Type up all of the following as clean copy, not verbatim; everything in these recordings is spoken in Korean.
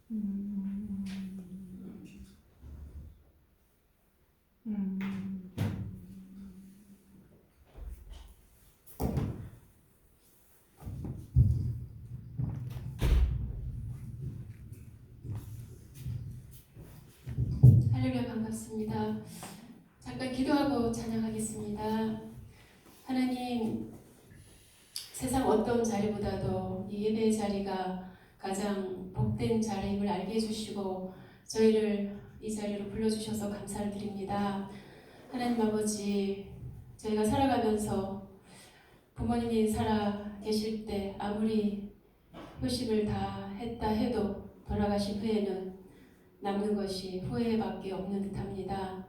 음. 음. 할렐루야, 반갑습니다. 잠깐 기도하고 찬양하겠습니다. 하나님, 세상 어떤 자리보다도 이 예배의 자리가 가장 복된 자리임을 알게 해주시고 저희를 이 자리로 불러주셔서 감사를 드립니다. 하나님 아버지, 저희가 살아가면서 부모님이 살아 계실 때 아무리 효심을 다 했다 해도 돌아가신 후에는 남는 것이 후회밖에 없는 듯합니다.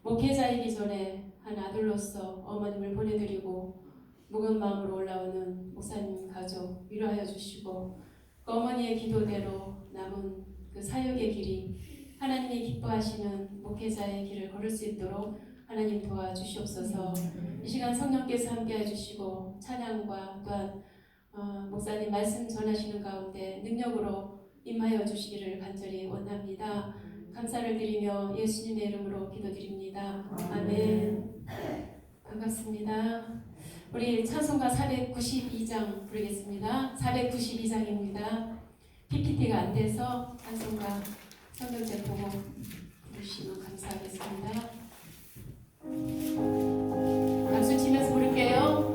목회자이기 전에 한 아들로서 어머님을 보내드리고 무거운 마음으로 올라오는 목사님 가족 위로하여 주시고 그 어머니의 기도대로 남은 그 사역의 길이 하나님이 기뻐하시는 목회자의 길을 걸을 수 있도록 하나님 도와주시옵소서. 이 시간 성령께서 함께해 주시고 찬양과 또한 목사님 말씀 전하시는 가운데 능력으로 임하여 주시기를 간절히 원합니다. 감사를 드리며 예수님의 이름으로 기도드립니다. 아멘. 반갑습니다. 우리 찬송가 492장 부르겠습니다. 492장입니다. PPT가 안 돼서 찬송가 성경책 보고 부르시면 감사하겠습니다. 박수 치면서 부를게요.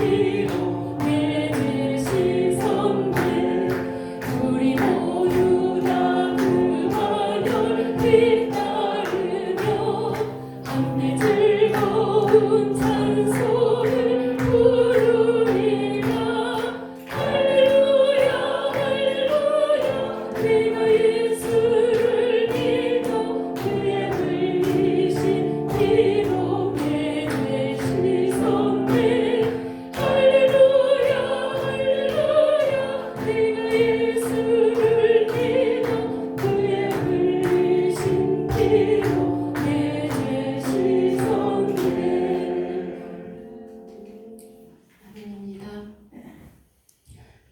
뒤로 내듯이 선배 우리 모두 다 그 반열 뒤따르며 함께 즐거운 찬송을 부르리라. 할렐루야 할렐루야 내가 예수를 믿어 그의 흘리신 피로 내 죄 씻었네. 할렐루야 할렐루야 내가 예수를 믿어 그의 흘리신 피로 내 죄 씻었네. 아멘입니다.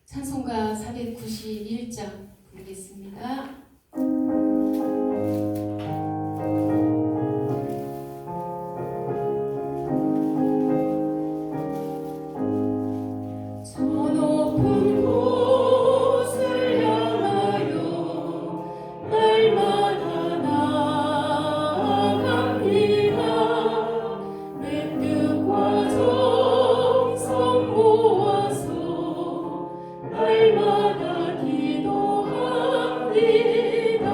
찬송가 491장 부르겠습니다. 저 높은 곳을 향하여 날마다 나아갑니다. 내 뜻과 정성 모아서 날마다 기도합니다.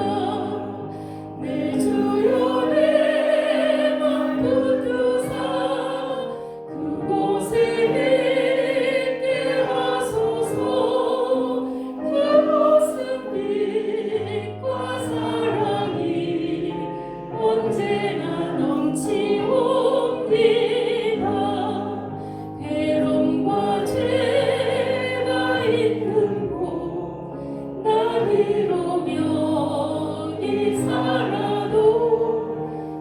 내 주여 내 맘 붙드사 그곳에 있게 하소서. 그곳은 빛과 사랑이 언제나 넘치옵니다. 괴로움과 죄가 있는 곳 나비로 명이 살아도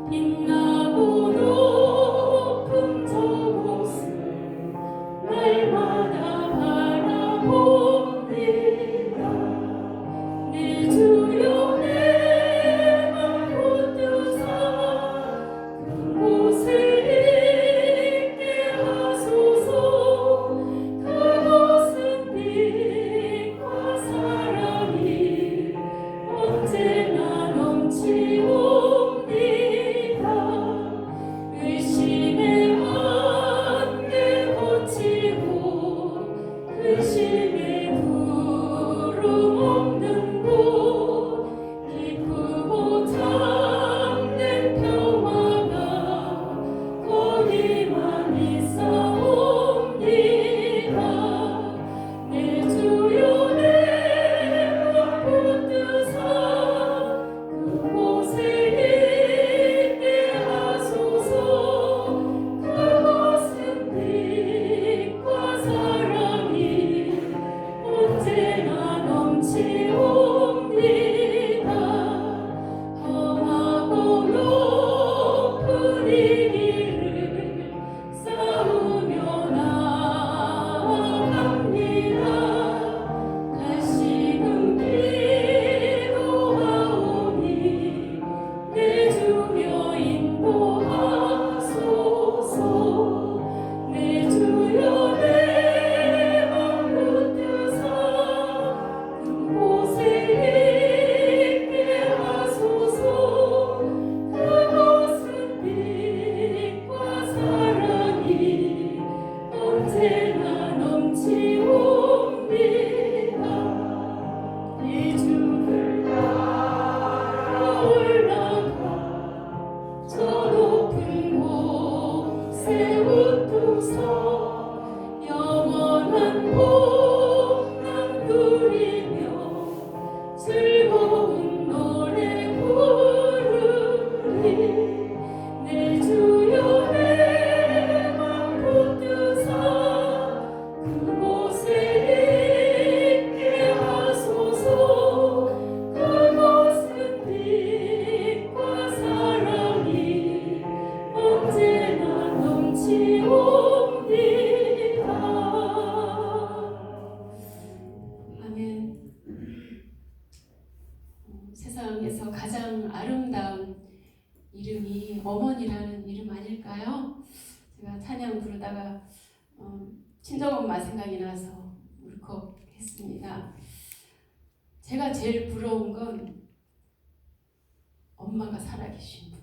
빛나고 높은 저곳을 날마다 바라봅니다. 내 주여 내 맘 붙드사 그곳에 있게 하소서. 그곳은 빛과 사랑이 언제나 넘치옵니다. 의심의 안개 거치고 근심의 구름 없는 곳 기쁘고 참된 평화가 거기만 있사옵니다. 내 주여 내 맘 붙드사 그곳에 있게 하소서. 그곳은 빛과 사랑이 언제나 넘치옵니다. 험하고 높은 이 길을 싸우며 나아갑니다. 다시금 기도하오니 내 주여 인도하소서. 내 주여 내 맘 붙드사 그곳에 있게 하소서. 그곳은 빛과 사랑이 언제나 넘치옵니다. 이 주를 따라 올라가 저 높은 곳에 웃두사 영원한 복남 누리며 즐거운 노래 부르리. 내 주여 내 맘 붙드사 그곳에 있게 하소서. 그곳은 빛과 사랑이 언제나 넘치옵니다. 아멘. 세상에서 가장 아름다운 이름이 어머니라는 이름 아닐까요? 제가 찬양 부르다가 친정엄마 생각이 나서 울컥했습니다. 제가 제일 부러운 건 엄마가 살아계신 분.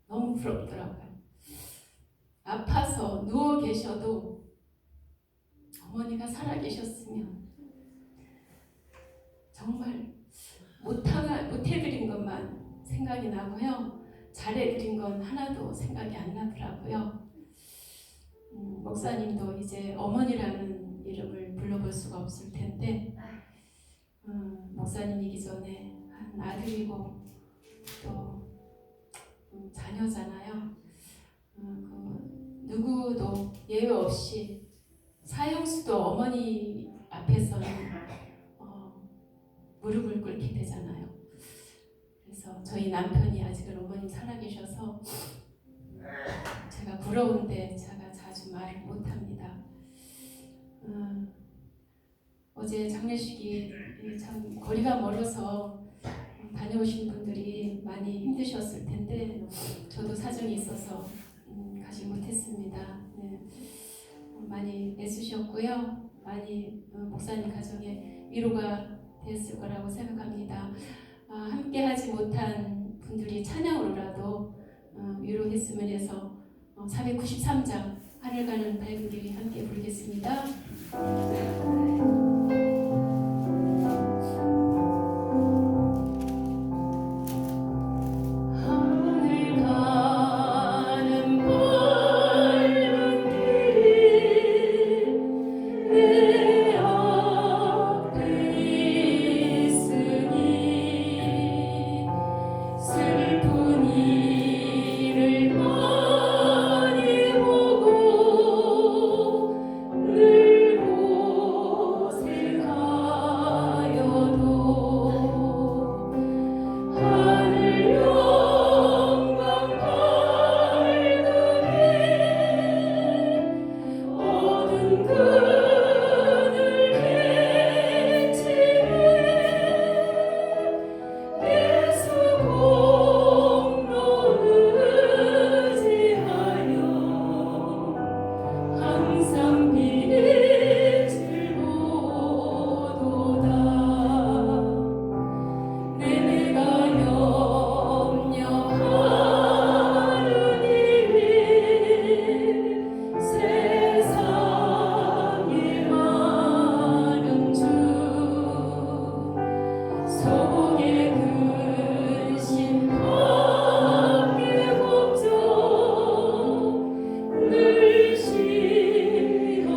너무 부럽더라고요. 아파서 누워 계셔도 어머니가 살아계셨으면 정말 못해드린 것만 생각이 나고요. 잘해드린 건 하나도 생각이 안 나더라고요. 목사님도 이제 어머니라는 이름을 불러볼 수가 없을 텐데 목사님이기 전에 한 아들이고 또 자녀잖아요. 누구도 예외 없이 사형수도 어머니 앞에서는 무릎을 꿇게 되잖아요. 그래서 저희 남편이 아직은 어머님 살아계셔서 제가 부러운데 제가 자주 말을 못합니다. 어제 장례식이 참 거리가 멀어서 다녀오신 분들이 많이 힘드셨을 텐데 저도 사정이 있어서 가지 못했습니다. 네. 많이 애쓰셨고요. 많이 목사님 가정에 위로가 됐을 거라고 생각합니다. 함께 하지 못한 분들이 찬양으로라도 위로했으면 해서 493장 하늘 가는 밝은 길이 함께 부르겠습니다. 늘 시험하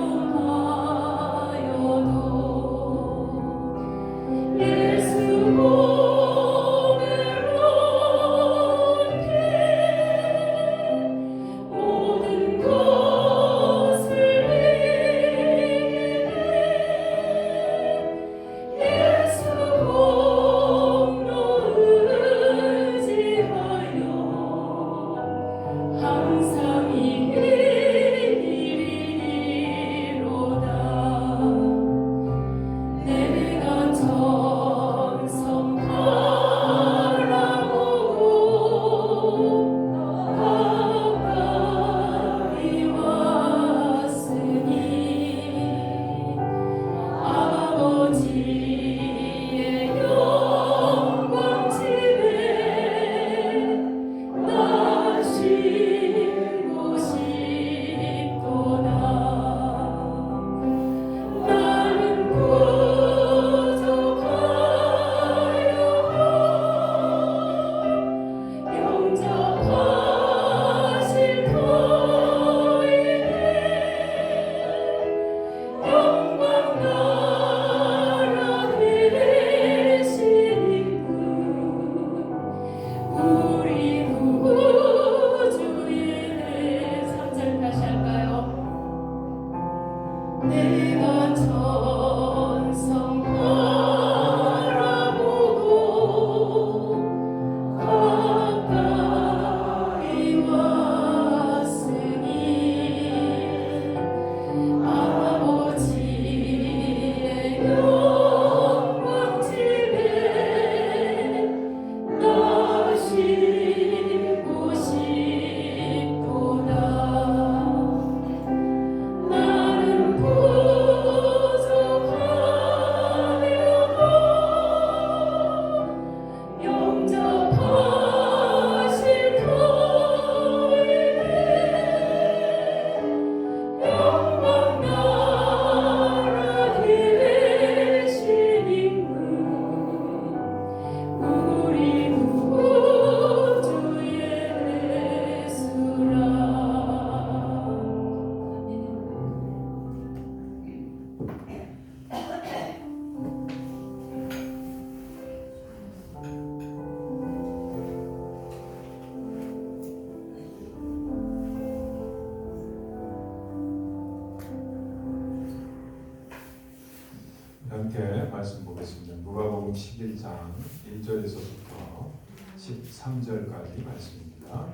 함께 말씀 보겠습니다. 누가복음 11장 1절에서부터 13절까지 말씀입니다.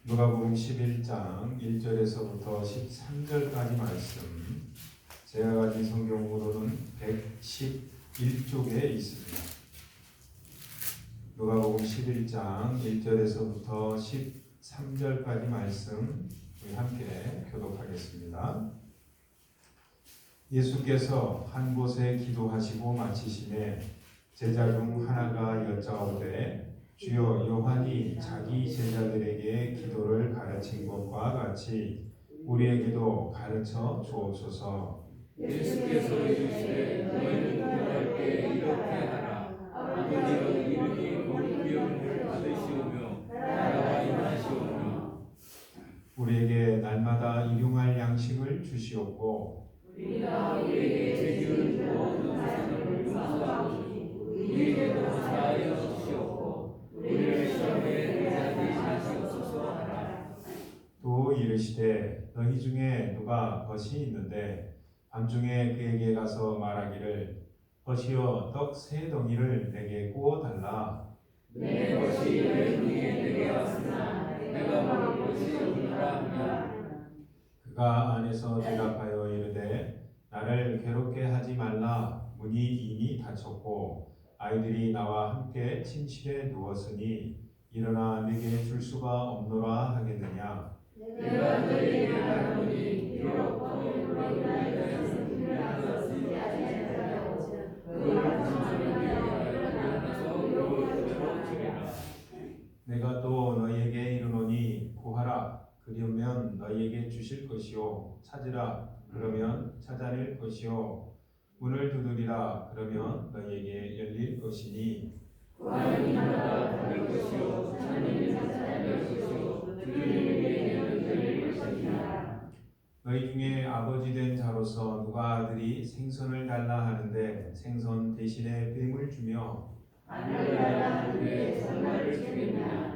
누가복음 11장 1절에서부터 13절까지 말씀, 제가 가진 성경으로는 111쪽에 있습니다. 누가복음 11장 1절에서부터 13절까지 말씀 우리 함께 교독하겠습니다. 예수께서 한 곳에 기도하시고 마치심에 제자 중 하나가 여짜오되 주여, 요한이 자기 제자들에게 기도를 가르친 것과 같이 우리에게도 가르쳐 주옵소서. 예수께서 이르시되 너희는 기도할 때 이렇게 하라. 아버지여, 이르기 모든 기업을 받으시오며 나라가 임하시오며 우리에게 날마다 일용할 양식을 주시옵고 우리가 우리에게 죄를 모든 사람을 용서하오니 우리에게도 사하여 주시옵고 우리를 시험에 들게 하시옵소서 하라. 또 이르시되 너희 중에 누가 벗이 있는데 밤중에 그에게 가서 말하기를 벗이여 떡 세 덩이를 내게 구워 달라. 내 것이 내 중에 내게 왔으나 내가 먹을 것이 없노라 하면 그가 안에서 대답하여 이르되 나를 괴롭게 하지 말라. 문이 이미 닫혔고 아이들이 나와 함께 침실에 누웠으니 일어나 내게 줄 수가 없노라 하겠느냐. 내가 너희에게 말하노니 비록 떡을 너희가 입에서 분명하여 쓰지 아니하였다. 그걸 주님에게 일어나서 그로 주리라. 내가 또 너희에게 이르노니 구하라. 그러면 너희에게 주실 것이요. 찾으라. 그러면 찾아낼 것이요. 문을 두드리라. 그러면 너희에게 열릴 것이니 구하는 이마다 받을 것이요 찾는 이마다 찾을 것이요 들리는 이에게는 열릴 것이니라. 너희 중에 아버지 된 자로서 누가 아들이 생선을 달라 하는데 생선 대신에 뱀을 주며 하늘을 달라 하는데 정말을 주겠느냐.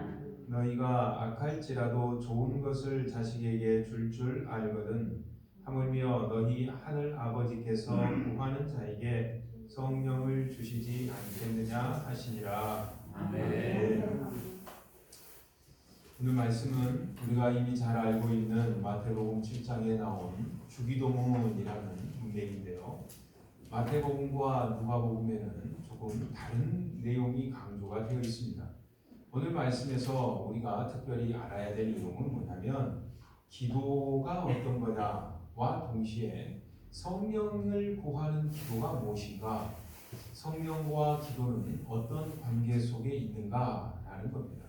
너희가 악할지라도 좋은 것을 자식에게 줄 알거든. 하물며 너희 하늘 아버지께서 구하는 자에게 성령을 주시지 않겠느냐 하시니라. 아멘. 오늘 말씀은 우리가 이미 잘 알고 있는 마태복음 7장에 나온 주기도문이라는 문맥인데요. 마태복음과 누가복음에는 조금 다른 내용이 강조가 되어 있습니다. 오늘 말씀에서 우리가 특별히 알아야 될 내용은 뭐냐면 기도가 어떤 거냐와 동시에 성령을 구하는 기도가 무엇인가, 성령과 기도는 어떤 관계 속에 있는가라는 겁니다.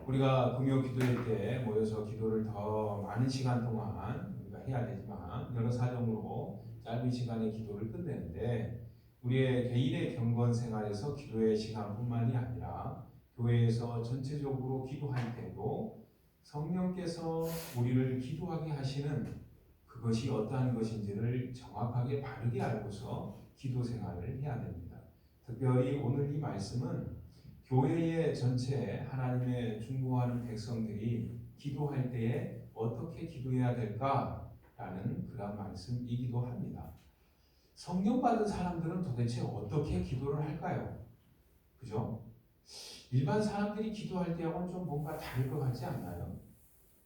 우리가 금요 기도회 때 모여서 기도를 더 많은 시간 동안 우리가 해야 되지만 여러 사정으로 짧은 시간에 기도를 끝내는데 우리의 개인의 경건 생활에서 기도의 시간뿐만이 아니라 교회에서 전체적으로 기도할 때도 성령께서 우리를 기도하게 하시는 그것이 어떠한 것인지를 정확하게 바르게 알고서 기도 생활을 해야 됩니다. 특별히 오늘 이 말씀은 교회의 전체 하나님의 중보하는 백성들이 기도할 때에 어떻게 기도해야 될까라는 그런 말씀이기도 합니다. 성령 받은 사람들은 도대체 어떻게 기도를 할까요? 그죠? 일반 사람들이 기도할 때하고는 좀 뭔가 다를 것 같지 않나요?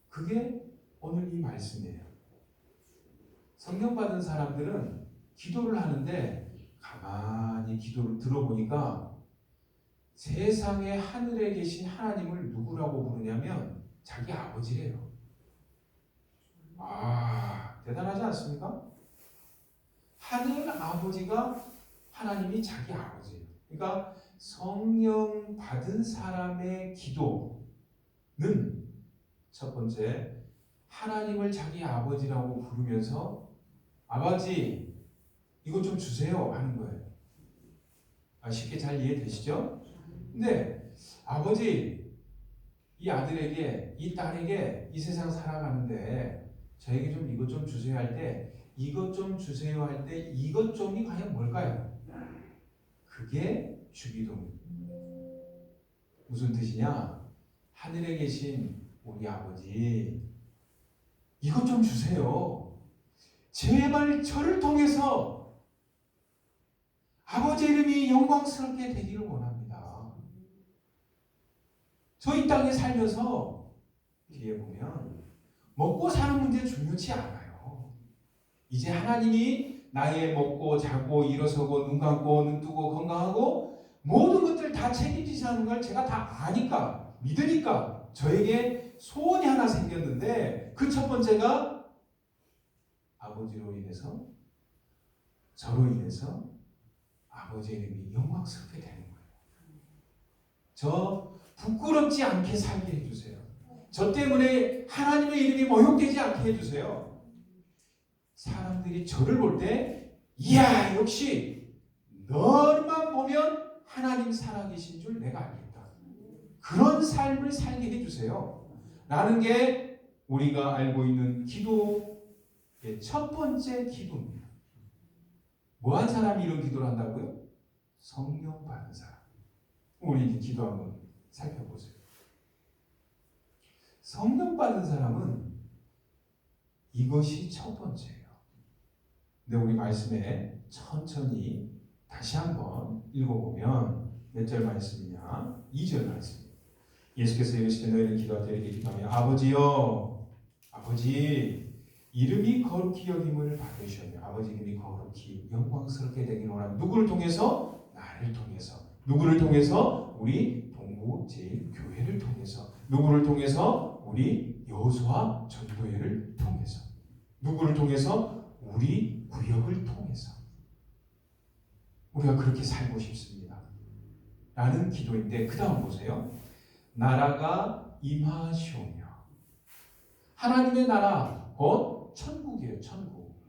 그게 오늘 이 말씀이에요. 성령 받은 사람들은 기도를 하는데 가만히 기도를 들어보니까 세상의 하늘에 계신 하나님을 누구라고 부르냐면 자기 아버지래요. 대단하지 않습니까? 하늘 아버지가 하나님이 자기 아버지예요. 그러니까 성령 받은 사람의 기도는 첫 번째 하나님을 자기 아버지라고 부르면서 아버지 이거 좀 주세요 하는 거예요. 쉽게 잘 이해되시죠? 근데 아버지 이 아들에게 이 딸에게 이 세상 살아가는데 저에게 좀 이것 좀 주세요 할 때 이것 좀 주세요 할 때 이것 좀이 과연 뭘까요? 그게 주기도입니다. 무슨 뜻이냐? 하늘에 계신 우리 아버지 이것 좀 주세요. 제발 저를 통해서 아버지 이름이 영광스럽게 되기를 원합니다. 저 이 땅에 살면서 뒤에 보면 먹고 사는 문제 중요치 않아요. 이제 하나님이 나의 먹고 자고 일어서고 눈 감고 눈 뜨고 건강하고 모든 것들 다 책임지시는 걸 제가 다 아니까 믿으니까 저에게 소원이 하나 생겼는데 그 첫 번째가 아버지로 인해서 저로 인해서 아버지 이름이 영광스럽게 되는 거예요. 저 부끄럽지 않게 살게 해주세요. 저 때문에 하나님의 이름이 모욕되지 않게 해주세요. 사람들이 저를 볼 때 이야 역시 너만 보면 하나님 살아계신 줄 내가 알겠다. 그런 삶을 살게 해주세요. 라는 게 우리가 알고 있는 기도의 첫 번째 기도입니다. 뭐한 사람이 이런 기도를 한다고요? 성령 받은 사람. 우리 기도 한번 살펴보세요. 성령 받은 사람은 이것이 첫 번째예요. 근데 우리 말씀에 천천히 다시 한번 읽어보면 몇 절 말씀이냐? 2절 말씀입니다. 예수께서 이르시되 너희는 기도할 때 이렇게 기도하며 아버지여 아버지 이름이 거룩히 여김을 받으시오며 아버지 이름이 거룩히 영광스럽게 되기를 원하는 누구를 통해서? 나를 통해서. 누구를 통해서? 우리 동부 제1교회를 통해서. 누구를 통해서? 우리 여호수아 전도회를 통해서. 누구를 통해서? 우리 구역을 통해서. 우리가 그렇게 살고 싶습니다. 라는 기도인데 그 다음 보세요. 나라가 임하시오며. 하나님의 나라 곧 천국이에요. 천국.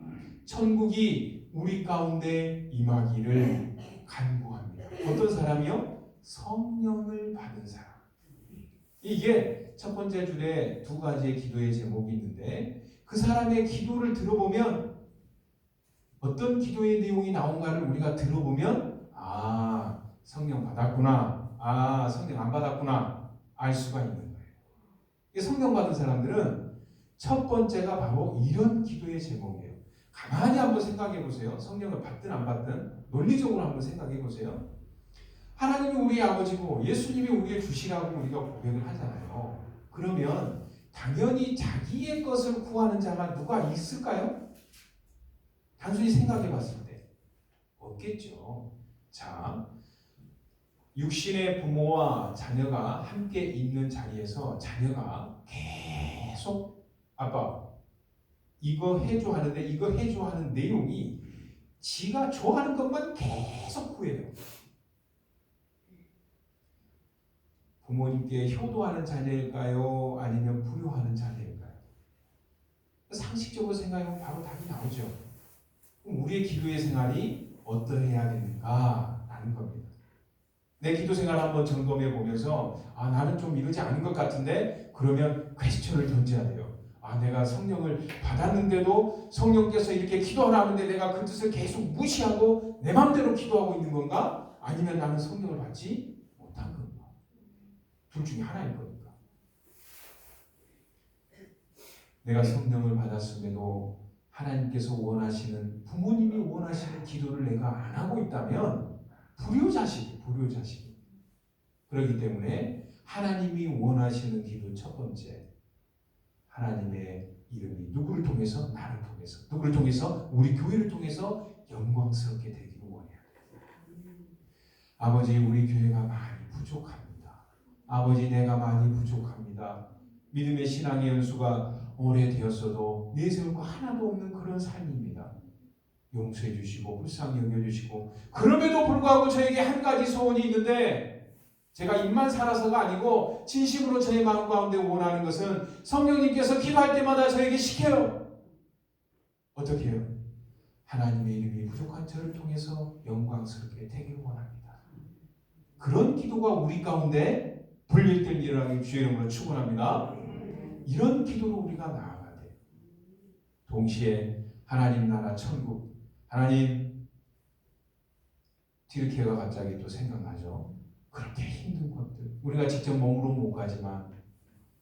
천국이 우리 가운데 임하기를 간구합니다. 어떤 사람이요? 성령을 받은 사람. 이게 첫 번째 줄에 두 가지의 기도의 제목이 있는데 그 사람의 기도를 들어보면 어떤 기도의 내용이 나온가를 우리가 들어보면 아 성령 받았구나, 아 성령 안 받았구나 알 수가 있는 거예요. 성령 받은 사람들은 첫 번째가 바로 이런 기도의 제목이에요. 가만히 한번 생각해 보세요. 성령을 받든 안 받든 논리적으로 한번 생각해 보세요. 하나님이 우리 아버지고 예수님이 우리에게 주시라고 우리가 고백을 하잖아요. 그러면 당연히 자기의 것을 구하는 자가 누가 있을까요? 단순히 생각해 봤을 때 없겠죠. 자, 육신의 부모와 자녀가 함께 있는 자리에서 자녀가 계속 아빠 이거 해줘 하는데 이거 해줘 하는 내용이 지가 좋아하는 것만 계속 구해요. 부모님께 효도하는 자녀일까요? 아니면 불효하는 자녀일까요? 상식적으로 생각하면 바로 답이 나오죠. 그럼 우리의 기도의 생활이 어떠해야 되는가라는 겁니다. 내 기도 생활 한번 점검해 보면서 아 나는 좀 이러지 않은 것 같은데 그러면 퀘스천을 던져야 돼요. 아 내가 성령을 받았는데도 성령께서 이렇게 기도하라 하는데 내가 그 뜻을 계속 무시하고 내 마음대로 기도하고 있는 건가? 아니면 나는 성령을 받지 못한 건가? 둘 중에 하나일 거니까. 내가 성령을 받았음에도 하나님께서 원하시는 부모님이 원하시는 기도를 내가 안 하고 있다면 불효자식이. 그렇기 때문에 하나님이 원하시는 기도 첫 번째 하나님의 이름이 누구를 통해서? 나를 통해서. 누구를 통해서? 우리 교회를 통해서 영광스럽게 되기를 원해요. 아버지 우리 교회가 많이 부족합니다. 아버지 내가 많이 부족합니다. 믿음의 신앙의 연수가 오래되었어도 내세울 거 하나도 없는 그런 삶입니다. 용서해 주시고 불쌍히 여겨주시고 그럼에도 불구하고 저에게 한 가지 소원이 있는데 제가 입만 살아서가 아니고 진심으로 저의 마음 가운데 원하는 것은 성령님께서 기도할 때마다 저에게 시켜요. 어떻게 해요? 하나님의 이름이 부족한 저를 통해서 영광스럽게 되기를 원합니다. 그런 기도가 우리 가운데 불릴 때 일어나기 주의 이름으로 축원합니다. 이런 기도로 우리가 나아가야 돼요. 동시에 하나님 나라 천국 하나님 튀르키예가 갑자기 또 생각나죠. 그렇게 힘든 것들 우리가 직접 몸으로 못 가지만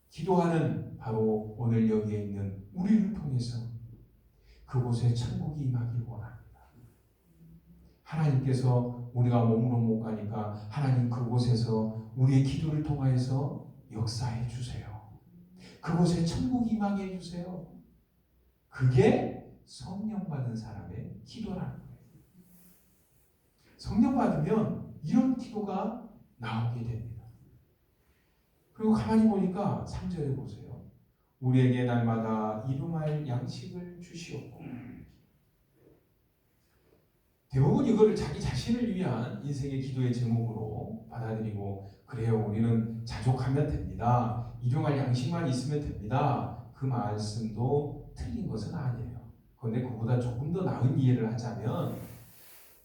기도하는 바로 오늘 여기에 있는 우리를 통해서 그곳에 천국이 임하길 원합니다. 하나님께서 우리가 몸으로 못 가니까 하나님 그곳에서 우리의 기도를 통하여서 역사해 주세요. 그곳에 천국이 임하게 해주세요. 그게 성령 받은 사람의 기도라는 거예요. 성령 받으면 이런 기도가 나오게 됩니다. 그리고 가만히 보니까 3절에 보세요. 우리에게 날마다 일용할 양식을 주시옵고. 대부분 이거를 자기 자신을 위한 인생의 기도의 제목으로 받아들이고, 그래요, 우리는 자족하면 됩니다, 일용할 양식만 있으면 됩니다, 그 말씀도 틀린 것은 아니에요. 그런데 그보다 조금 더 나은 이해를 하자면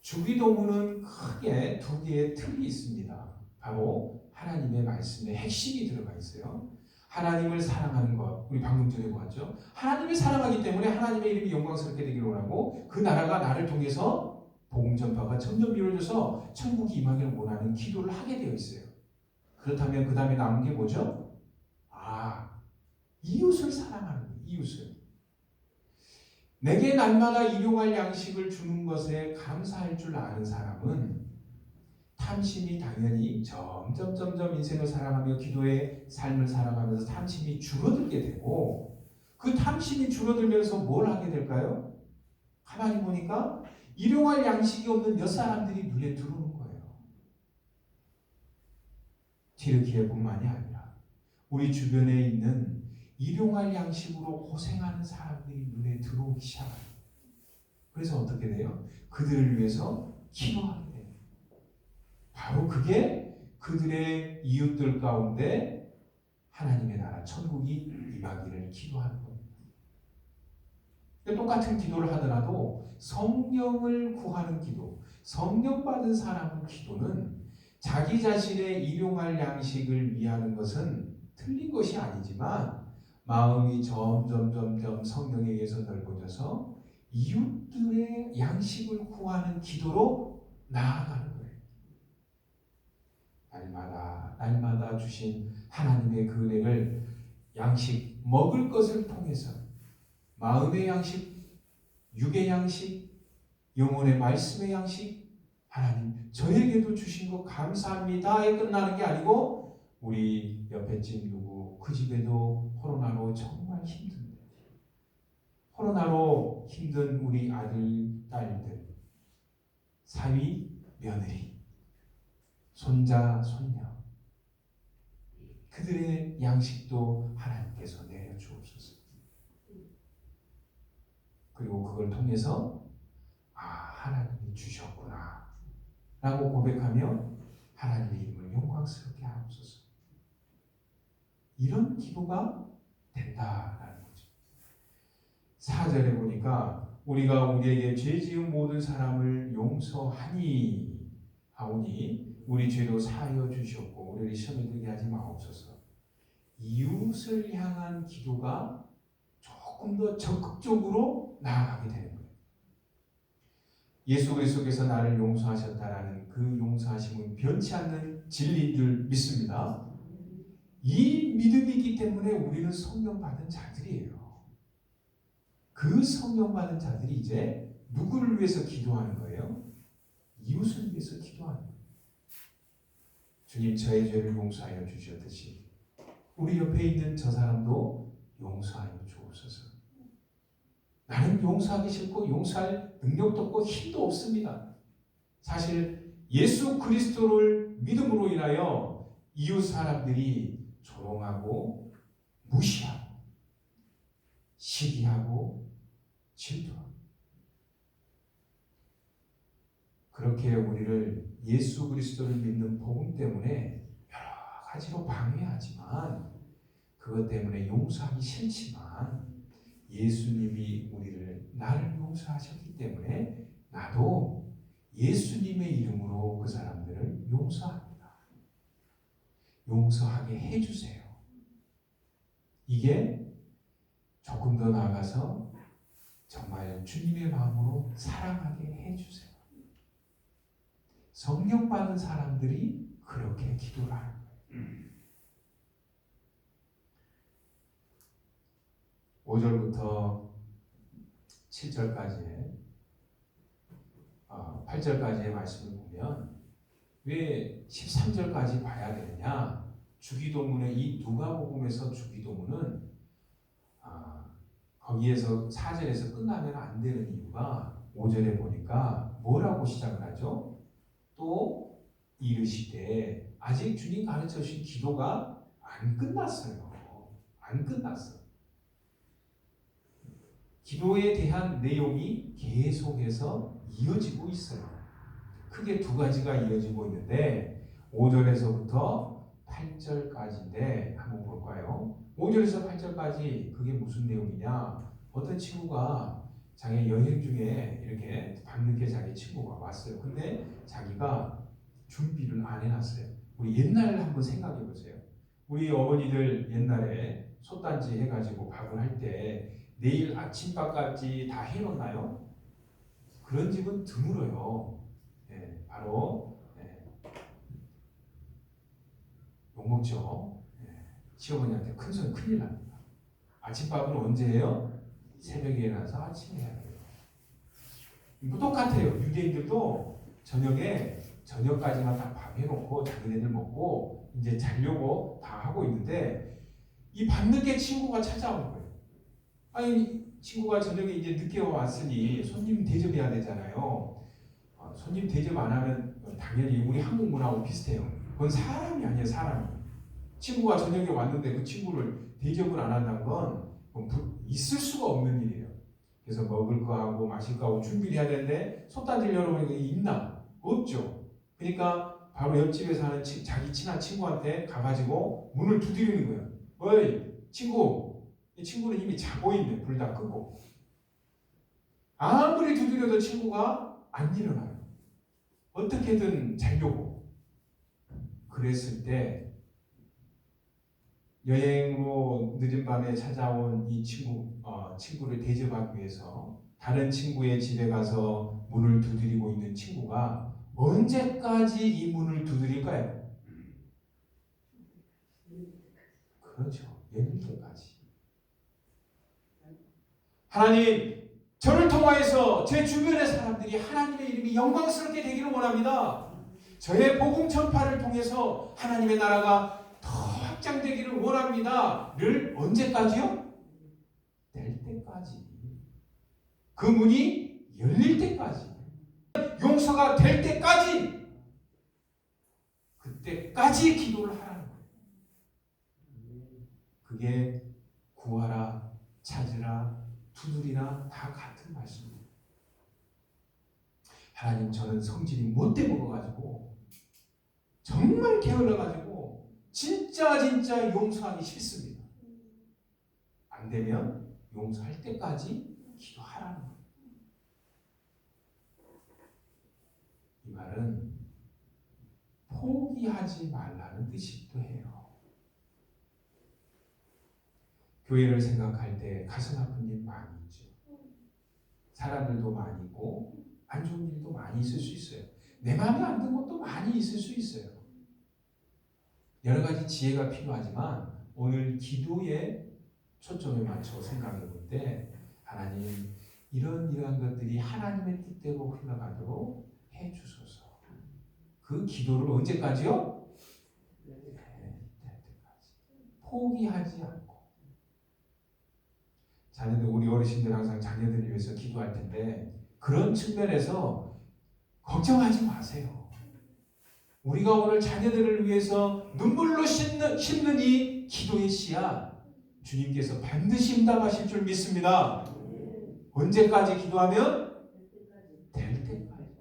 주기도문은 크게 두 개의 틀이 있습니다. 바로 하나님의 말씀에 핵심이 들어가 있어요. 하나님을 사랑하는 것, 우리 방금 전에 보았죠. 하나님을 사랑하기 때문에 하나님의 이름이 영광스럽게 되기를 원하고, 그 나라가 나를 통해서 복음 전파가 점점 이루어져서 천국이 임하기를 원하는 기도를 하게 되어 있어요. 그렇다면 그 다음에 남은 게 뭐죠? 이웃을 사랑하는 거예요. 이웃을. 내게 날마다 일용할 양식을 주는 것에 감사할 줄 아는 사람은 탐심이 당연히 점점 인생을 살아가며 기도의 삶을 살아가면서 탐심이 줄어들게 되고, 그 탐심이 줄어들면서 뭘 하게 될까요? 가만히 보니까 일용할 양식이 없는 몇 사람들이 눈에 들어오는 거예요. 튀르키예뿐만이 아니라 우리 주변에 있는 일용할 양식으로 고생하는 사람들이 눈에 들어오기 시작합니다. 그래서 어떻게 돼요? 그들을 위해서 기도하게 돼요. 바로 그게 그들의 이웃들 가운데 하나님의 나라 천국이 임하기를 기도하는 겁니다. 똑같은 기도를 하더라도 성령을 구하는 기도, 성령 받은 사람의 기도는 자기 자신의 일용할 양식을 위하는 것은 틀린 것이 아니지만, 마음이 점점 성령에 의해서 넓어져서 이웃들의 양식을 구하는 기도로 나아가는 거예요. 날마다 주신 하나님의 그 은혜를 양식, 먹을 것을 통해서 마음의 양식, 육의 양식, 영혼의 말씀의 양식, 하나님 저에게도 주신 거 감사합니다에 끝나는 게 아니고, 우리 옆에 집 누구, 그 집에도 코로나로 정말 힘든데, 코로나로 힘든 우리 아들, 딸들, 사위, 며느리, 손자, 손녀, 그들의 양식도 하나님께서 내려주옵소서. 그리고 그걸 통해서 하나님이 주셨구나 라고 고백하며 하나님의 이름을 영광스럽게 하옵소서. 이런 기도가 된다라는 거죠. 4절에 보니까 우리가 우리에게 죄 지은 모든 사람을 용서하니 하오니 우리 죄도 사하여 주시옵고 우리를 시험에 들게 하지 마옵소서. 이웃을 향한 기도가 조금 더 적극적으로 나아가게 되는 거예요. 예수 그리스도께서 나를 용서하셨다라는 그 용서하심은 변치 않는 진리인 줄 믿습니다. 이 믿음이 있기 때문에 우리는 성령 받은 자들이에요. 그 성령 받은 자들이 이제 누구를 위해서 기도하는 거예요? 이웃을 위해서 기도하는 거예요. 주님, 저의 죄를 용서하여 주셨듯이 우리 옆에 있는 저 사람도 용서하여 주옵소서. 나는 용서하기 싫고 용서할 능력도 없고 힘도 없습니다. 사실 예수 그리스도를 믿음으로 인하여 이웃 사람들이 조롱하고 무시하고 시기하고 질투하고, 그렇게 우리를 예수 그리스도를 믿는 복음 때문에 여러 가지로 방해하지만, 그것 때문에 용서하기 싫지만 예수님이 나를 용서하셨기 때문에 나도 예수님의 이름으로 그 사람들을 용서합니다. 용서하게 해주세요. 이게 조금 더 나아가서 정말 주님의 마음으로 사랑하게 해주세요. 성령 받은 사람들이 그렇게 기도를 하는 거예요. 5절부터 7절까지 8절까지의 말씀을 보면 왜 13절까지 봐야 되느냐? 주기도문의 이 누가복음에서 주기도문은 거기에서 4절에서 끝나면 안 되는 이유가 5절에 보니까 뭐라고 시작을 하죠? 또 이르시되 아직 주님 가르쳐 주신 기도가 안 끝났어요. 안 끝났어. 기도에 대한 내용이 계속해서 이어지고 있어요. 크게 두 가지가 이어지고 있는데 5절에서부터 8절까지인데 한번 볼까요? 5절에서 8절까지 그게 무슨 내용이냐? 어떤 친구가 자기 여행 중에 이렇게 밤늦게 자기 친구가 왔어요. 근데 자기가 준비를 안 해놨어요. 우리 옛날 한번 생각해 보세요. 우리 어머니들 옛날에 솥단지 해가지고 밥을 할 때 내일 아침밥까지 다 해놓나요? 그런 집은 드물어요. 네, 바로 욕먹죠. 시어머니한테 큰 소리 큰일 납니다. 아침밥은 언제 해요? 새벽에 일어나서 아침에 해야 돼요. 뭐 똑같아요. 유대인들도 저녁까지만 다 밥 해놓고 자기네들 먹고 이제 자려고 다 하고 있는데 이 밤늦게 친구가 찾아오는 거예요. 아니 친구가 저녁에 이제 늦게 왔으니 손님 대접해야 되잖아요. 손님 대접 안 하면 당연히 우리 한국 문화하고 비슷해요. 그건 사람이 아니에요. 사람이. 친구가 저녁에 왔는데 그 친구를 대접을 안 한다는 건 있을 수가 없는 일이에요. 그래서 먹을 거 하고 마실 거 하고 준비를 해야 되는데 솥단지를 열어보니까 있나? 없죠. 그러니까 바로 옆집에 사는 자기 친한 친구한테 가가지고 문을 두드리는 거예요. 어이 친구! 이 친구는 이미 자고 있네. 불 다 끄고. 아무리 두드려도 친구가 안 일어나요. 어떻게든 자려고. 그랬을 때 여행으로 늦은 밤에 찾아온 이 친구를 대접하기 위해서 다른 친구의 집에 가서 문을 두드리고 있는 친구가 언제까지 이 문을 두드릴까요? 그렇죠. 열릴 때까지. 하나님, 저를 통하여서 제 주변의 사람들이 하나님의 이름이 영광스럽게 되기를 원합니다. 저의 복음 전파를 통해서 하나님의 나라가 더 확장되기를 원합니다.를 언제까지요? 될 때까지. 그 문이 열릴 때까지. 용서가 될 때까지. 그때까지 기도를 하라는 거예요. 그게 구하라, 찾으라, 두드리라 다 같은 말씀입니다. 하나님, 저는 성질이 못돼 먹어가지고 정말 게을러가지고 진짜 용서하기 싫습니다. 안 되면 용서할 때까지 기도하라는 거예요. 이 말은 포기하지 말라는 뜻이기도 해요. 교회를 생각할 때 가슴 아픈 일 많이 있죠. 사람들도 많이 있고 안 좋은 일도 많이 있을 수 있어요. 내 마음에 안 드는 것도 많이 있을 수 있어요. 여러 가지 지혜가 필요하지만 오늘 기도에 초점을 맞춰 생각해 볼 때 하나님, 이러한 것들이 하나님의 뜻대로 흘러가도록 해 주소서. 그 기도를 언제까지요? 될 때까지. 포기하지 않고. 자녀들, 우리 어르신들 항상 자녀들을 위해서 기도할 텐데 그런 측면에서 걱정하지 마세요. 우리가 오늘 자녀들을 위해서 눈물로 심는 이 기도의 씨앗, 주님께서 반드시 응답하실 줄 믿습니다. 언제까지 기도하면? 될 때까지.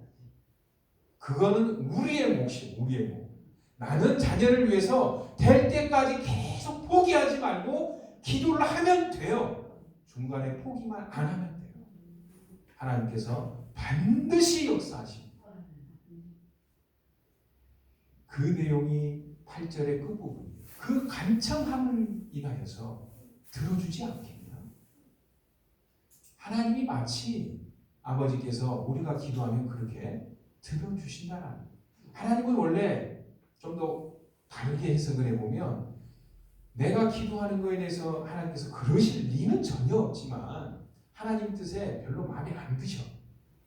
그거는 우리의 몫이에요. 우리의 몫. 나는 자녀를 위해서 될 때까지 계속 포기하지 말고 기도를 하면 돼요. 중간에 포기만 안 하면 돼요. 하나님께서 반드시 역사하십니다. 그 내용이 8절의 끝부분, 그 간청함을 인하여서 들어주지 않겠냐? 하나님이 마치 아버지께서 우리가 기도하면 그렇게 들어주신다라는. 하나님은 원래 좀 더 다르게 해석을 해보면 내가 기도하는 거에 대해서 하나님께서 그러실 리는 전혀 없지만 하나님 뜻에 별로 마음에 안 드셔.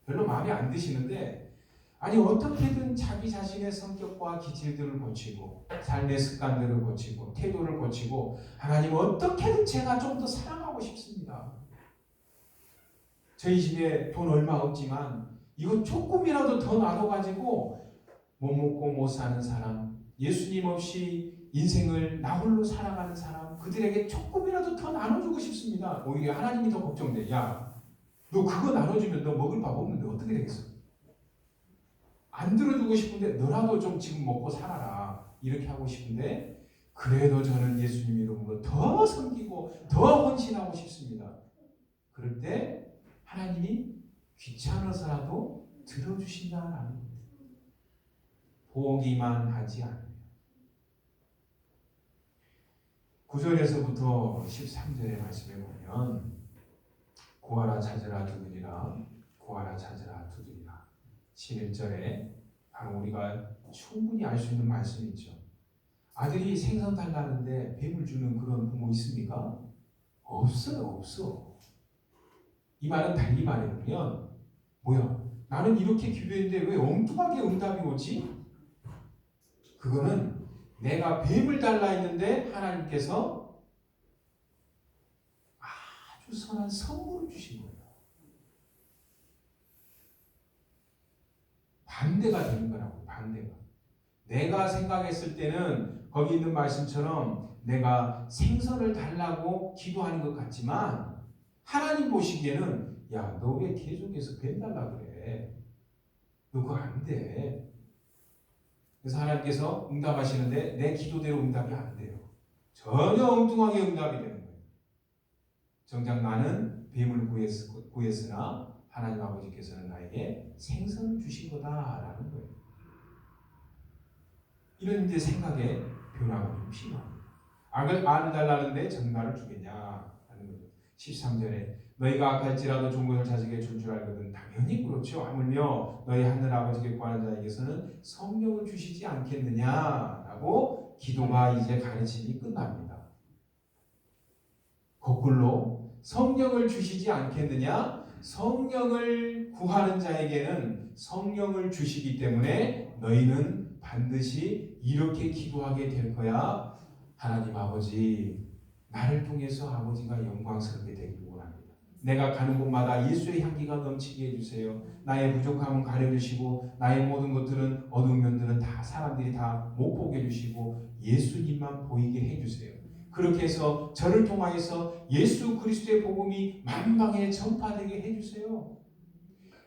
별로 마음에 안 드시는데 아니 어떻게든 자기 자신의 성격과 기질들을 고치고 삶의 습관들을 고치고 태도를 고치고 하나님 어떻게든 제가 좀 더 사랑하고 싶습니다. 저희 집에 돈 얼마 없지만 이거 조금이라도 더 나눠가지고 못 먹고 못 사는 사람, 예수님 없이 인생을 나 홀로 살아가는 사람, 그들에게 조금이라도 더 나눠주고 싶습니다. 오히려 하나님이 더 걱정돼. 야, 너 그거 나눠주면 너 먹을 밥 없는데 어떻게 되겠어? 안 들어주고 싶은데 너라도 좀 지금 먹고 살아라. 이렇게 하고 싶은데 그래도 저는 예수님 이름으로 더 섬기고 더 헌신하고 싶습니다. 그럴 때 하나님이 귀찮아서라도 들어주신다라는 거예요. 보기만 하지 않으면. 9절에서부터 13절의 말씀에 보면 구하라 찾으라 두드리라 구하라 찾으라 두드리라. 11절에 바로 우리가 충분히 알 수 있는 말씀이 있죠. 아들이 생선 달라는데 뱀을 주는 그런 부모 있습니까? 없어요. 없어. 이 말은 달리 말해보면 뭐야? 나는 이렇게 기도했는데 왜 엉뚱하게 응답이 오지? 그거는 내가 뱀을 달라 했는데 하나님께서 아주 선한 선물을 주신 거예요. 반대가 되는 거라고. 반대가. 내가 생각했을 때는 거기 있는 말씀처럼 내가 생선을 달라고 기도하는 것 같지만 하나님 보시기에는 야, 너 왜 계속해서 뱀 달라 그래? 너 그거 안 돼. 그래서 하나님께서 응답하시는데 내 기도대로 응답이 안 돼요. 전혀 엉뚱하게 응답이 되는 거예요. 정작 나는 뱀을 구했으나 하나님 아버지께서는 나에게 생선을 주신 거다라는 거예요. 이런 이제 생각의 변화가 좀 필요합니다. 알을 달라는데 전갈을 주겠냐라는 거죠. 13절에 너희가 악할지라도 좋은 것을 자식에게 줄 줄 알거든. 당연히 그렇죠. 하물며 너희 하늘 아버지께 구하는 자에게서는 성령을 주시지 않겠느냐라고 기도가 이제 가르침이 끝납니다. 거꾸로 성령을 주시지 않겠느냐? 성령을 구하는 자에게는 성령을 주시기 때문에 너희는 반드시 이렇게 기도하게 될 거야. 하나님 아버지, 나를 통해서 아버지가 영광스럽게 되길 원합니다. 내가 가는 곳마다 예수의 향기가 넘치게 해주세요. 나의 부족함은 가려주시고 나의 모든 것들은 어두운 면들은 다 사람들이 다 못 보게 해주시고 예수님만 보이게 해주세요. 그렇게 해서 저를 통하여서 예수 그리스도의 복음이 만방에 전파되게 해주세요.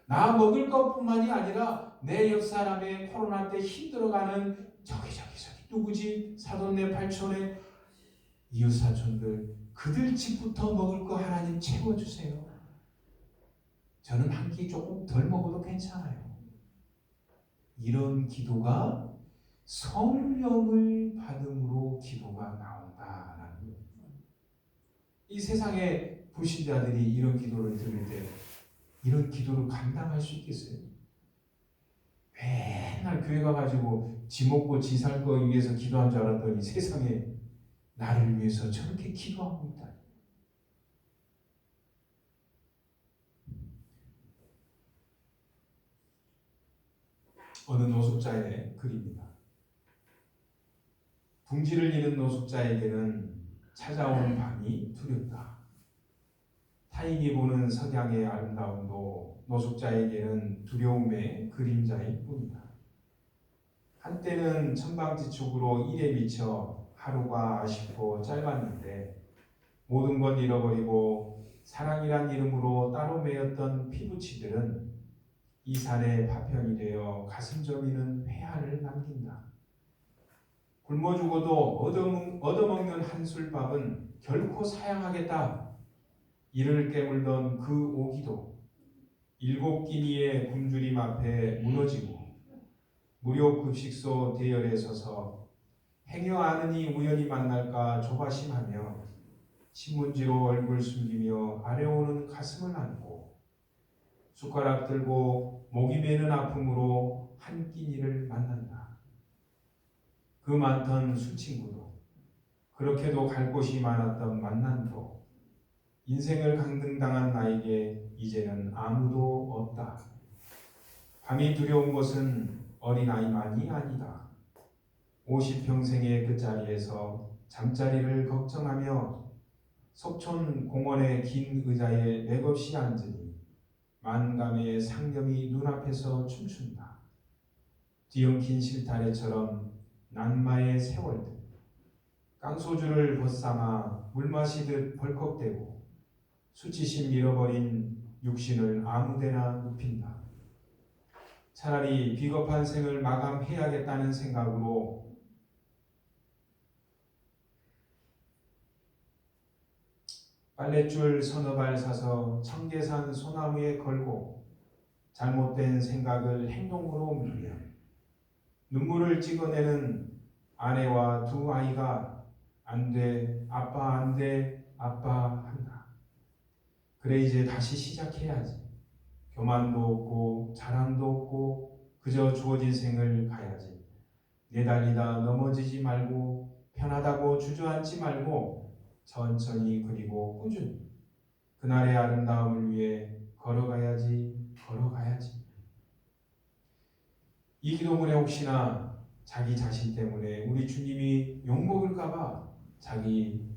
나 먹을 것뿐만이 아니라 내 옆 사람의 코로나 때 힘들어가는 저기 누구지? 사돈네 팔촌네 이웃 사촌들 그들 집부터 먹을 거 하나님 채워주세요. 저는 한 끼 조금 덜 먹어도 괜찮아요. 이런 기도가 성령을 받음으로 기도가 나온다라는 거예요. 이 세상의 불신자들이 이런 기도를 들을 때 이런 기도를 감당할 수 있겠어요? 맨날 교회 가가지고 지 먹고 지 살 거 위해서 기도한 줄 알았더니 세상에 나를 위해서 저렇게 기도하고 있다. 어느 노숙자의 글입니다. 둥지를 잃은 노숙자에게는 찾아오는 밤이 두렵다. 타인이 보는 석양의 아름다움도 노숙자에게는 두려움의 그림자일 뿐이다. 한때는 천방지축으로 일에 미쳐 하루가 아쉽고 짧았는데 모든 것 잃어버리고 사랑이란 이름으로 따로 매였던 피부치들은 이 산의 파편이 되어 가슴 저미는 회한을 남긴다. 굶어 죽어도 얻어먹는 한술밥은 결코 사양하겠다. 이를 깨물던 그 오기도 7 끼니의 굶주림 앞에 무너지고 무료 급식소 대열에 서서 행여 아느니 우연히 만날까 조바심하며 신문지로 얼굴 숨기며 아래오는 가슴을 안고 숟가락 들고 목이 메는 아픔으로 한 끼니를 만난다. 그 많던 술친구도 그렇게도 갈 곳이 많았던 만남도 인생을 강등당한 나에게 이제는 아무도 없다. 감히 두려운 것은 어린아이만이 아니다. 50평생의 그 자리에서 잠자리를 걱정하며 속촌 공원의 긴 의자에 맥없이 앉으니 만감의 상념이 눈앞에서 춤춘다. 뒤엉킨 실타래처럼 난마의 세월들, 깡소주를 벗삼아 물 마시듯 벌컥대고 수치심 잃어버린 육신을 아무데나 눕힌다. 차라리 비겁한 생을 마감해야겠다는 생각으로 빨랫줄 서너 발 사서 청계산 소나무에 걸고 잘못된 생각을 행동으로 옮기며 눈물을 찍어내는 아내와 두 아이가 안 돼, 아빠 안 돼, 아빠 한다. 그래 이제 다시 시작해야지. 교만도 없고 자랑도 없고 그저 주어진 생을 가야지. 내달리다 넘어지지 말고 편하다고 주저앉지 말고 천천히 그리고 꾸준히 그날의 아름다움을 위해 걸어가야지. 이 기도문에 혹시나 자기 자신 때문에 우리 주님이 욕먹을까봐 자기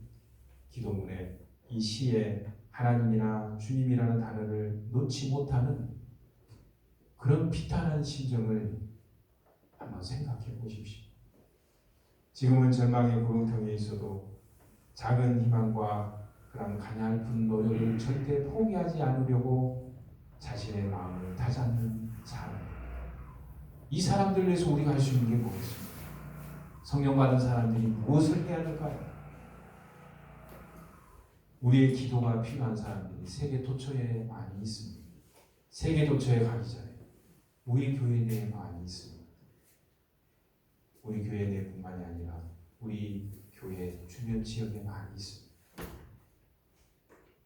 기도문에 이 시에 하나님이나 주님이라는 단어를 놓지 못하는 그런 비탄한 심정을 한번 생각해 보십시오. 지금은 절망의 구렁텅이에 있어도 작은 희망과 그런 가냘픈 노력을 절대 포기하지 않으려고 자신의 마음을 다잡는 사람. 이 사람들 위해서 우리가 할 수 있는 게 뭐겠습니까? 성령 받은 사람들이 무엇을 해야 될까요? 우리의 기도가 필요한 사람들이 세계 도처에 많이 있습니다. 세계 도처에 가기 전에 우리 교회 내에 많이 있습니다. 우리 교회 내뿐만이 아니라 우리 교회 주변 지역에 많이 있습니다.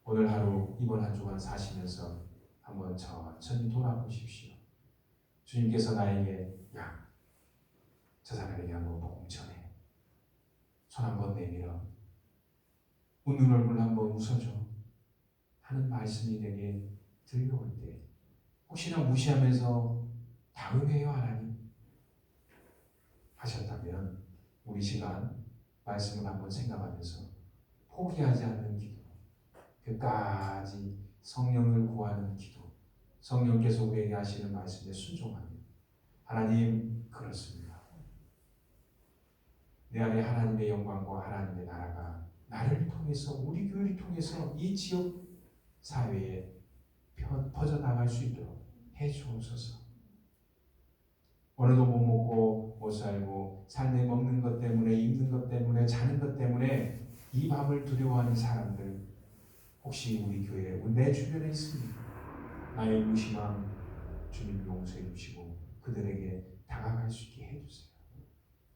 오늘 하루 이번 한 주간 사시면서 한번 천천히 돌아보십시오. 주님께서 나에게 야, 저 사람에게 한번 복음 전해. 손 한번 내밀어. 웃는 얼굴 한번 웃어줘. 하는 말씀이 내게 들려올 때 혹시나 무시하면서 다음에요 하나님 하셨다면 우리 시간 말씀을 한번 생각하면서 포기하지 않는 기도, 끝까지 성령을 구하는 기도, 성령께서 우리에게 하시는 말씀에 순종하는 하나님 그렇습니다. 내 안에 하나님의 영광과 하나님의 나라가 나를 통해서 우리 교회를 통해서 이 지역 사회에 퍼져나갈 수 있도록 해주옵소서. 오늘도 못 먹고 못 살고 삶에 먹는 것 때문에 입는 것 때문에 자는 것 때문에 이 밤을 두려워하는 사람들 혹시 우리 교회 내 주변에 있습니다. 나의 무심함 주님 용서해 주시고 그들에게 다가갈 수 있게 해주세요.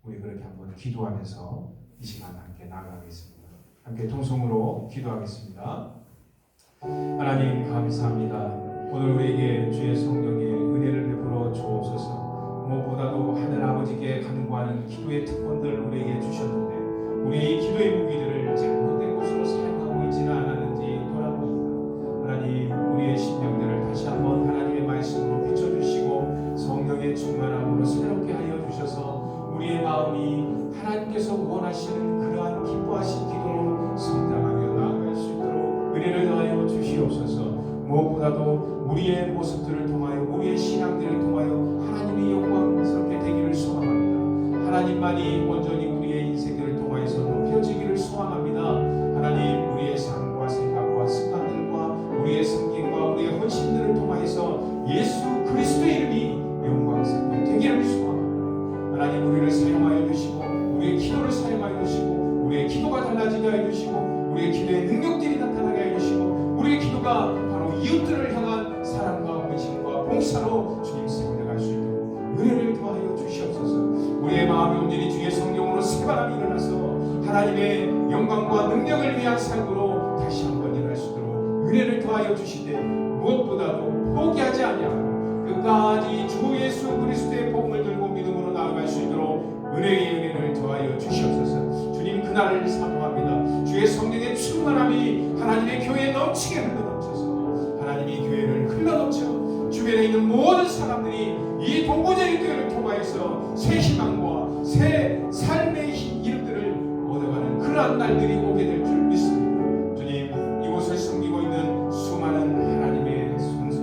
우리 그렇게 한번 기도하면서 이 시간 함께 나아가겠습니다. 함께 통성으로 기도하겠습니다. 하나님 감사합니다. 오늘 우리에게 주의 성령의 은혜를 베풀어 주옵소서. 무엇보다도 하늘 아버지께 간구하는 기도의 특권들 우리에게 주셨는데 우리의 이 기도의 무기들을 잘못된 것으로 사용하고 있지는 않았는지 돌아봅니다. 하나님 우리의 심령들을 다시 한번 하나님의 말씀으로 비춰주시고 성령의 충만함으로 새롭게 하여 주셔서 우리의 마음이 하나님께서 원하시는 그러한 기뻐하신 기도로 성장하며 나아갈 수 있도록 은혜를 더하여 주시옵소서. 무엇보다도 우리의 모습들을 통하여 우리의 신앙들을 통하여 하나님의 영광스럽게 되기를 소망합니다. 하나님만이 온전히 우리의 인생들을 통하여서 높여지기를 소망합니다. 하나님 우리의 삶과 생각과 습관들과 우리의 성경과 우리의 헌신들을 통하여서 예수 그리스도의 이름이 영광스럽게 되기를 소망합니다. 하나님 우리를 사용하여 주시고 우리의 기도를 사용하여 주시고 우리의 기도가 달라지게 하여 주시고 우리의 기도의 능력들이 나타나게 하여 주시고 우리의 기도가 바로 이웃들을 향한 사랑과 헌신과 봉사로 주님 세워나갈 수 있도록 은혜를 더하여 주시옵소서. 우리의 마음이 온전히 주의 성령으로 새바람이 일어나서 하나님의 영광과 능력을 위한 삶으로 다시 한번 일어날 수 있도록 은혜를 더하여 주시되 무엇보다도 포기하지 아니하고 끝까지 주 예수 그리스도의 복음을 들고 믿음으로 나아갈 수 있도록 은혜의 은혜를 더하여 주시옵소서. 주님 그날을 사모합니다. 주의 성령의 충만함이 하나님의 교회에 넘치게 흘러넘쳐서 하나님이 교회를 흘러넘쳐 주변의 있는 모든 사람들이 이 동고제일 교회를 통하여서 새 희망과 새 삶의 이름들을 얻어가는 그러한 날들이 오게 될 줄 믿습니다. 주님, 이곳을 섬기고 있는 수많은 하나님의 성도들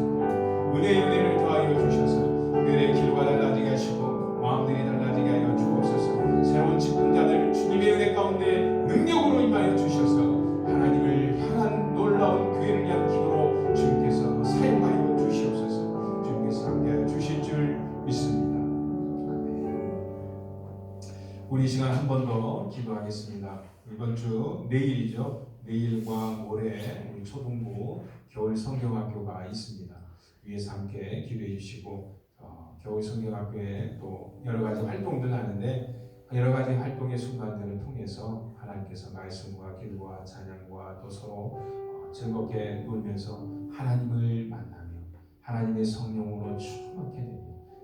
은혜를 더하여 주셔서 그들의 길과 달라지게 하시고 마음들이 달라지게 하여 주옵소서. 새로운 직분자들 주님의 은혜 가운데 능력으로 임하여 주셔서 하나님을 향한 놀라운 교회를 위한 기도로 주님께서 사용하여 주시옵소서. 주님께서 함께하여 주실 줄 믿습니다. 우리 이 시간 한 번 더 기도하겠습니다. 이번 주 내일이죠. 내일과 모레 우리 초등부 겨울 성경학교가 있습니다. 위에서 함께 기도해 주시고 겨울 성경학교에 또 여러 가지 활동들 하는데 여러 가지 활동의 순간들을 통해서 하나님께서 말씀과 기도와 찬양과 또 서로 즐겁게 놀면서 하나님을 만나며 하나님의 성령으로 충만하게 되며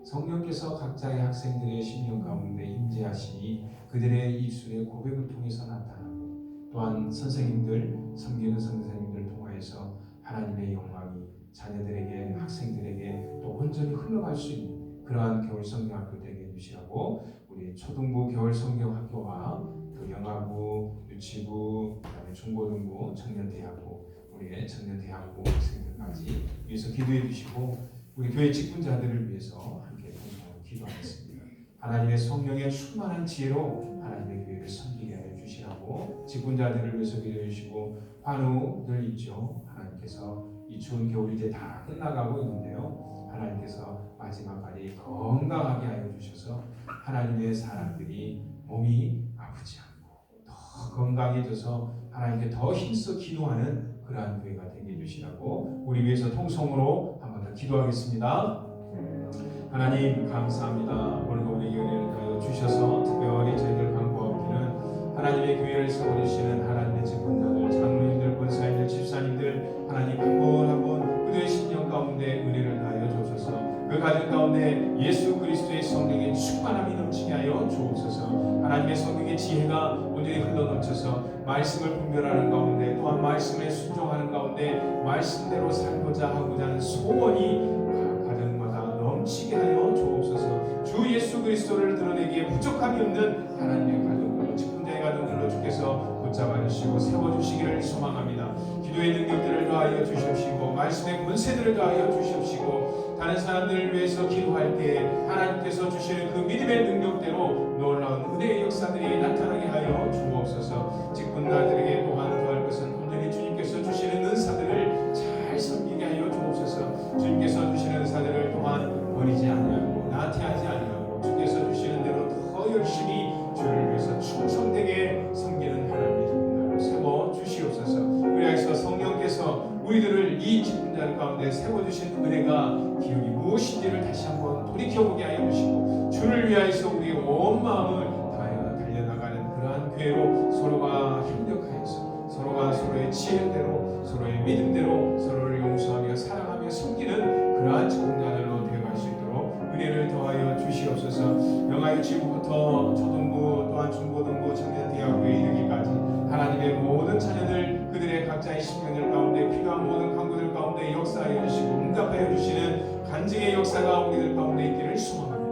성령께서 각자의 학생들의 심령 가운데 임재하시니 그들의 입술의 고백을 통해서 나타나고 또한 선생님들, 섬기는 선생님들을 통하여서 하나님의 영광이 자녀들에게 학생들에게 또 온전히 흘러갈 수 있는 그러한 겨울 성경학교 되게 해주시라고 우리 초등부 겨울 성경학교와 또 영아부, 유치부, 그다음에 중고등부, 청년대학부, 우리의 청년대학부 학생들까지 위해서 기도해 주시고 우리 교회 직분자들을 위해서 함께 동성으로 기도하겠습니다. 하나님의 성령의 충만한 지혜로 하나님의 교회를 섬기게 하여 주시라고 직분자들을 위해서 기도해 주시고 환우들 있죠. 하나님께서 이 추운 겨울이 이제 다 끝나가고 있는데요. 하나님께서 마지막까지 건강하게 하여 주셔서 하나님의 사람들이 몸이 아프지 않고 더 건강해져서 하나님께 더 힘써 기도하는 그러한 교회가 되게 해주시라고 우리 위해서 통성으로 한 번 더 기도하겠습니다. 하나님 감사합니다. 오늘도 우리 교회를 하여 주셔서 특별히 저희들 간구하기는 하나님의 교회를 세워주시는 하나님의 직분자들, 장로님들, 권사님들, 집사님들 하나님 한 분 한 분 그들의 심령 가운데 은혜를 다하여 주셔서 그 가정 가운데 예수 그리스도의 성령의 충만함이 넘치게 하여 주옵소서. 하나님의 성령의 지혜가 온전히 흘러넘쳐서 말씀을 분별하는 가운데 또한 말씀에 순종하는 가운데 말씀대로 살고자 하고자 하는 소원이 가정마다 넘치게 하여 주옵소서. 주 예수 그리스도를 드러내기에 부족함이 없는 하나님의 가정들로 직분자의 가정들로 주께서 붙잡아 주시고 세워주시기를 소망합니다. 기도의 능력들을 더하여 주시옵시고 말씀의 권세들을 더하여 주시옵시고 다른 사람들을 위해서 기도할 때 하나님께서 주시는 그 믿음의 능력대로 놀라운 은혜의 역사들이 나타나게 하여 주옵소서. 직분자들에게 또한 더할 것은 온전히 주님께서 주시는 은사들을 잘 섬기게 하여 주옵소서. 주님께서 주시는 은사들을 또한 버리지 아니하고 나태하지 아니하고 주께서 주시는 대로 더 열심히 주를 위해서 충성되게 섬기는 하나님의 직분자로 세워 주시옵소서. 그래서 성령께서 우리들을 이 직분자 가운데 세워주신 은혜가 기억이 무엇인지를 다시 한번 돌이켜보게 하여 주시고 주를 위하여서 우리의 온 마음을 다하여 달려나가는 그러한 교회로 서로가 협력하여서 서로가 서로의 지혜대로 서로의 믿음대로 서로를 용서하며 사랑하며 섬기는 그러한 직분자들로 되어갈 수 있도록 은혜를 더하여 주시옵소서. 영아유치부부터 초등부 또한 중고등부 청년대학교에 이르기까지 하나님의 모든 자녀들 그들의 각자의 심령들 가운데 필요한 모든 간구들 가운데 역사하여 주시고 응답하여 주시는 간증의 역사가 우리들 가운데 있기를 소망합니다.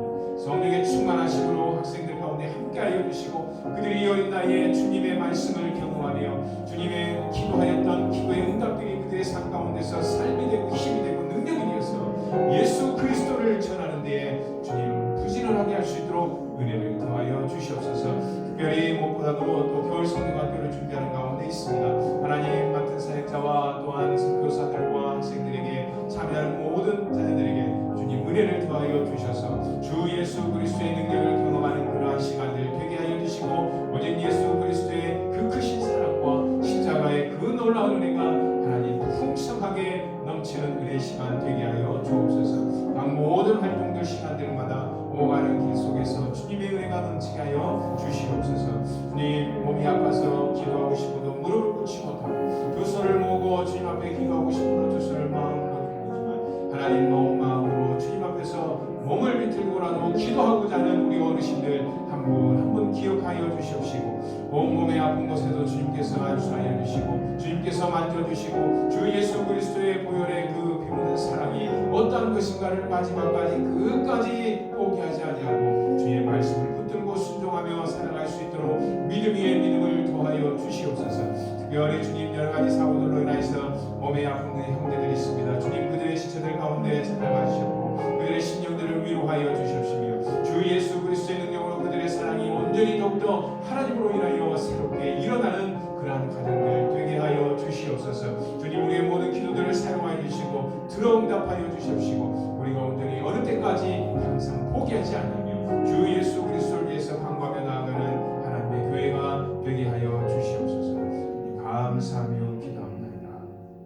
성령의 충만하심으로 학생들 가운데 함께하여 주시고 그들이 어린 나이에 주님의 말씀을 경험하며 주님의 기도하였던 기도의 응답들이 그들의 삶 가운데서 삶이 되고 힘이 되고 능력이 되어서 예수 그리스도를 전하는 데에 주님 부지런하게 할 수 있도록 은혜를 더하여 주시옵소서. 특별히 무엇보다도 또 겨울 성경학교를 준비하는 가운데 있습니다. 하나님 맡은 사역자와 또한 교사들과 학생들에게 참여하는 모든 자녀들에게 주님 은혜를 더하여 주셔서 주 예수 그리스도의 능력을 경험하는 그러한 시간들 되게 하여 주시고 오직 예수 그리스도의 그 크신 사랑과 십자가의 그 놀라운 은혜가 하나님 풍성하게 넘치는 은혜의 시간 되게 하여 주옵소서. 각 모든 활동들 시간들마다 오가는 길 속에서 주님의 은혜가 넘치게 하여 주시옵소서. 주님 몸이 아파서 기도하고 싶어도 무릎을 꿇지 못하고 두 손을 모으고 주님 앞에 기도하고 싶어도 두 손을 마음으로 들지만 하나님 온 마음으로 주님 앞에서 몸을 비틀고라도 기도하고자 하는 우리 어르신들 한 분 한 분 기억하여 주시옵시고 온몸의 아픈 곳에도 주님께서 안수하여 주시고 주님께서 만져주시고 주 예수 그리스도의 보혈의 그 피묻은 사랑이 어떠한 어떠한 것인가를 마지막까지 끝까지 포기하지 아니하고 주의 말씀을 붙들고 순종하며 살아갈 수 있도록 믿음 위에 믿음을 더하여 주시옵소서. 특별히 주님 여러 가지 사고들로 인하여서 몸에 아픈 형제들이 있습니다. 주님 그들의 시체들 가운데 찾아가시고 그들의 심령들을 위로하여 주시옵시며 주 예수 그리스도의 능력으로 그들의 사랑이 온전히 더욱더 하나님으로 인하여 새롭게 일어나는 그러한 가정들 되게 하여 주시옵소서. 주님 우리의 모든 기도들을 사용하여 주시고 들어응답하여 주시옵시고 우리가 온전히 어느 때까지 항상 포기하지 않으며 주 예수 그리스도를 위해서 강구하며 나아가는 하나님의 교회가 되게 하여 주시옵소서. 감사하며 기도합니다.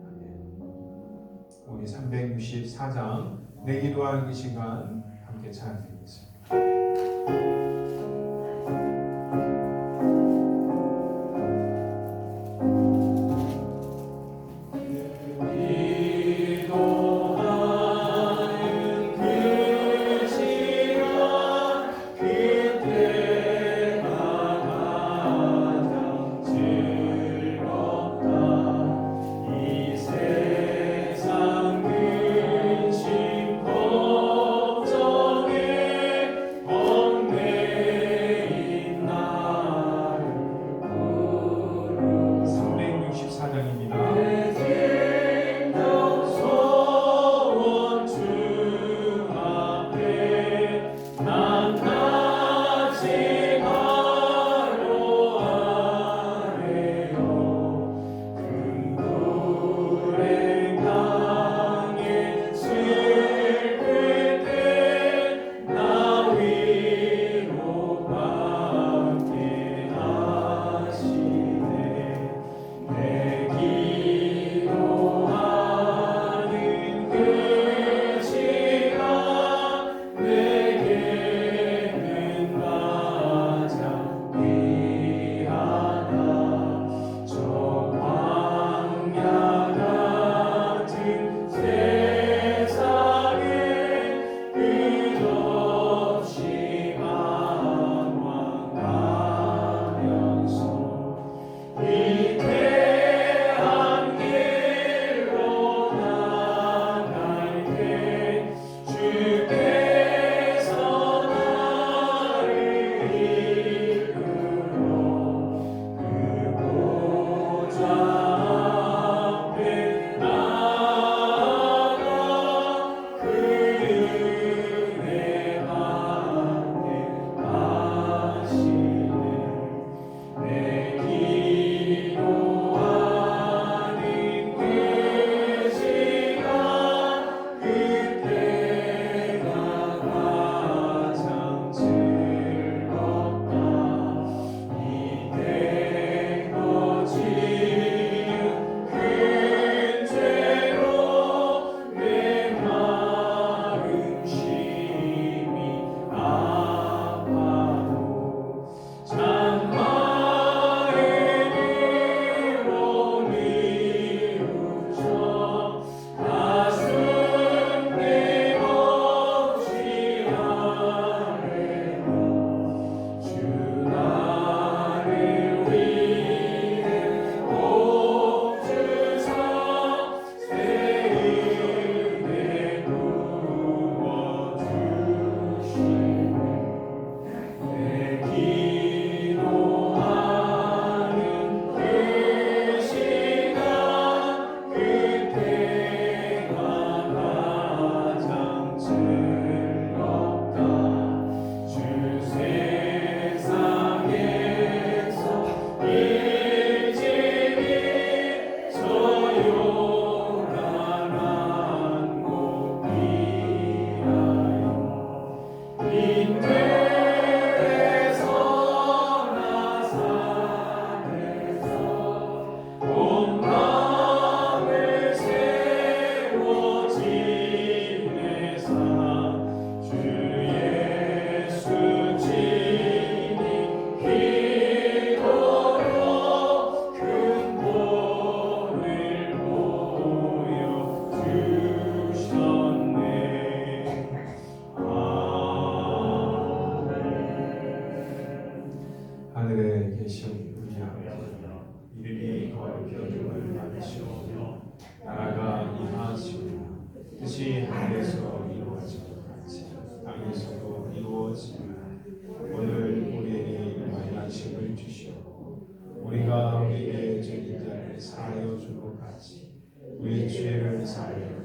아멘. 우리 364장 내 기도하는 그 시간 함께 찬양드리겠습니다. 마치 하늘에서 이루어진 것 같이 땅에서도 이루어지리라. 오늘 우리에게 만나심을 주시옵고 우리가 우리에게 죄인 자를 사하여 준 것 같이 우리 죄를 사하여